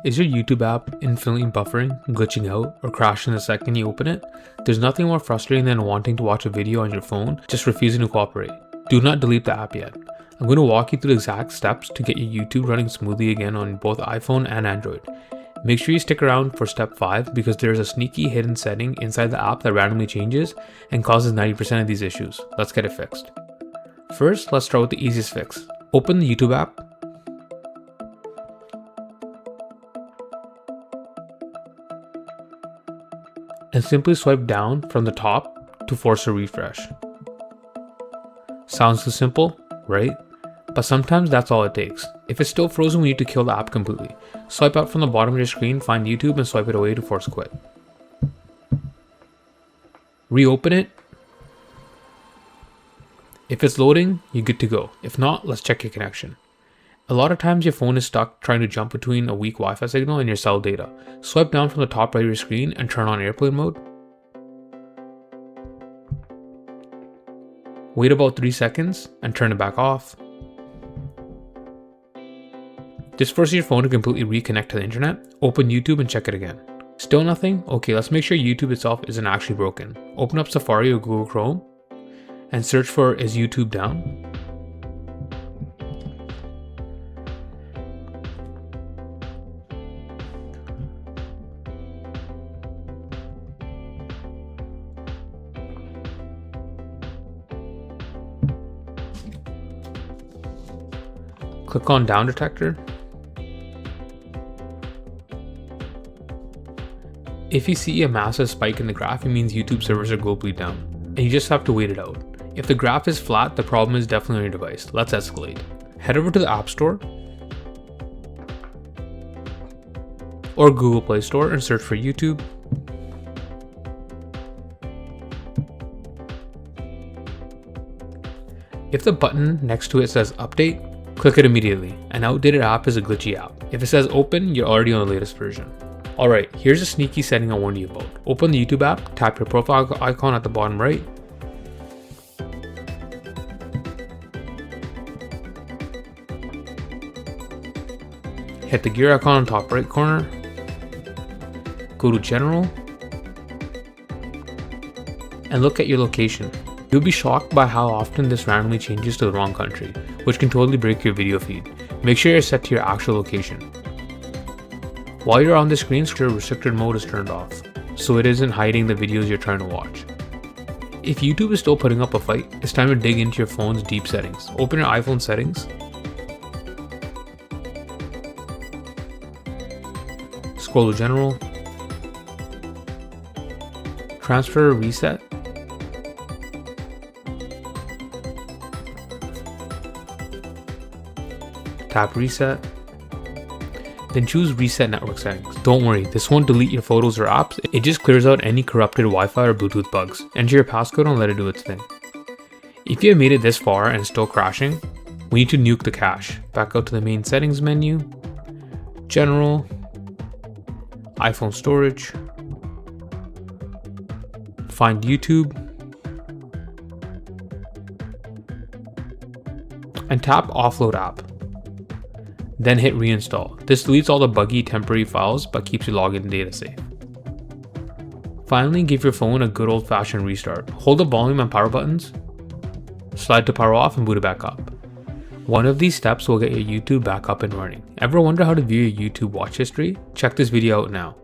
Is your YouTube app infinitely buffering, glitching out, or crashing the second you open it? There's nothing more frustrating than wanting to watch a video on your phone, just refusing to cooperate. Do not delete the app yet. I'm going to walk you through the exact steps to get your YouTube running smoothly again on both iPhone and Android. Make sure you stick around for step 5 because there's a sneaky hidden setting inside the app that randomly changes and causes 90% of these issues. Let's get it fixed. First, let's start with the easiest fix. Open the YouTube app. And simply swipe down from the top to force a refresh. Sounds too simple, right? But sometimes that's all it takes. If it's still frozen, we need to kill the app completely. Swipe out from the bottom of your screen, find YouTube and swipe it away to force quit. Reopen it. If it's loading, you're good to go. If not, let's check your connection. A lot of times your phone is stuck trying to jump between a weak Wi-Fi signal and your cell data. Swipe down from the top right of your screen and turn on airplane mode. Wait about 3 seconds and turn it back off. This forces your phone to completely reconnect to the internet. Open YouTube and check it again. Still nothing? Okay, let's make sure YouTube itself isn't actually broken. Open up Safari or Google Chrome and search for "Is YouTube down?" Click on Down Detector. If you see a massive spike in the graph, it means YouTube servers are globally down, and you just have to wait it out. If the graph is flat, the problem is definitely on your device. Let's escalate. Head over to the App Store or Google Play Store and search for YouTube. If the button next to it says Update, click it immediately. An outdated app is a glitchy app. If it says Open, you're already on the latest version. Alright, here's a sneaky setting I warned you about. Open the YouTube app, tap your profile icon at the bottom right. Hit the gear icon on top right corner. Go to General. And look at your location. You'll be shocked by how often this randomly changes to the wrong country, which can totally break your video feed. Make sure you're set to your actual location. While you're on the screen, restricted mode is turned off, so it isn't hiding the videos you're trying to watch. If YouTube is still putting up a fight, it's time to dig into your phone's deep settings. Open your iPhone settings. Scroll to General. Transfer Reset. Tap Reset. Then choose Reset Network Settings. Don't worry, this won't delete your photos or apps, it just clears out any corrupted Wi-Fi or Bluetooth bugs. Enter your passcode and let it do its thing. If you have made it this far and it's still crashing, we need to nuke the cache. Back out to the main settings menu, General, iPhone storage, find YouTube, and tap Offload app. Then hit reinstall. This deletes all the buggy temporary files but keeps your login data safe. Finally, give your phone a good old-fashioned restart. Hold the volume and power buttons, slide to power off and boot it back up. One of these steps will get your YouTube back up and running. Ever wonder how to view your YouTube watch history? Check this video out now.